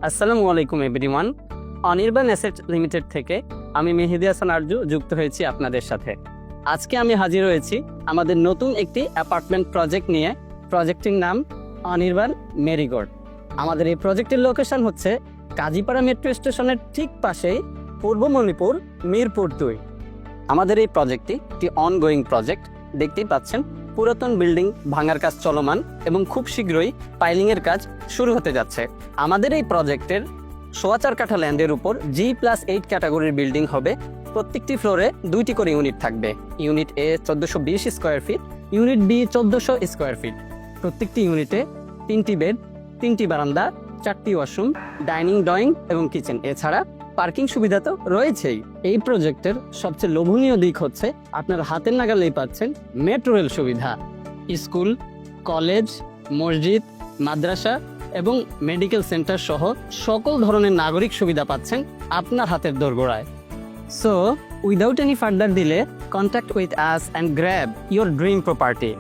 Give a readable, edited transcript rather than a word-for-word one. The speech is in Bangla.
আসসালামু আলাইকুম এভরিওয়ান। অনির্বাণ অ্যাসেট লিমিটেড থেকে আমি মেহেদী হাসান আরজু যুক্ত হয়েছি আপনাদের সাথে। আজকে আমি হাজির হয়েছি আমাদের নতুন একটি অ্যাপার্টমেন্ট প্রজেক্ট নিয়ে। প্রজেক্টটির নাম অনির্বাণ মেরিগোল্ড। আমাদের এই প্রজেক্টের লোকেশন হচ্ছে কাজীপাড়া মেট্রো স্টেশনের ঠিক পাশেই পূর্ব মণিপুর মিরপুর 2। আমাদের এই প্রজেক্টটি একটি অনগোয়িং প্রজেক্ট। দেখতেই পাচ্ছেন পুরাতন বিল্ডিং ভাঙার কাজ চলমান এবং খুব শীঘ্রই পাইলিংয়ের কাজ শুরু হতে যাচ্ছে। আমাদের এই প্রজেক্টের 4.25 কাঠা ল্যান্ডের উপর G+8 ক্যাটাগরির বিল্ডিং হবে। প্রত্যেকটি ফ্লোরে 2টি করে ইউনিট থাকবে। Unit A 1420 square feet, unit B 1400 square feet. প্রত্যেকটি ইউনিটে 3টি বেড, 3টি বারান্দা, 4টি ওয়াশরুম, ডাইনিং, ড্রয়িং এবং কিচেন। এছাড়া পার্কিং সুবিধা তো রয়েছেই। এই প্রজেক্টের সবচেয়ে লোভনীয় দিক হচ্ছে আপনার হাতের নাগালেই পাচ্ছেন মেট্রো রেল সুবিধা। স্কুল, কলেজ, মসজিদ, মাদ্রাসা এবং মেডিকেল সেন্টার সহ সকল ধরনের নাগরিক সুবিধা পাচ্ছেন আপনার হাতের দোরগোড়ায়। So without any further delay, contact with us and grab your dream property.